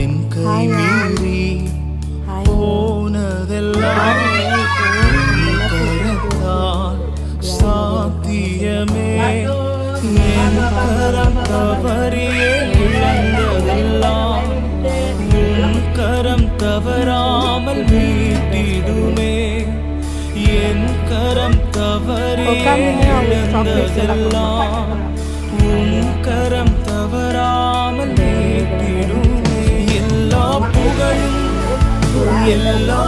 என் கை மீறி போனதெல்லாம் கரத்தால் சாத்தியமே. என் கரம் தவறியே இழந்ததெல்லாம் உன் கரம் தவறாமல் மீட்டிடுமே. என் கரம் தவறியே இழந்ததெல்லாம் உன் கரம் தவறாமல் மீட்டிடுமே. எல்லா புகழும் எல்லா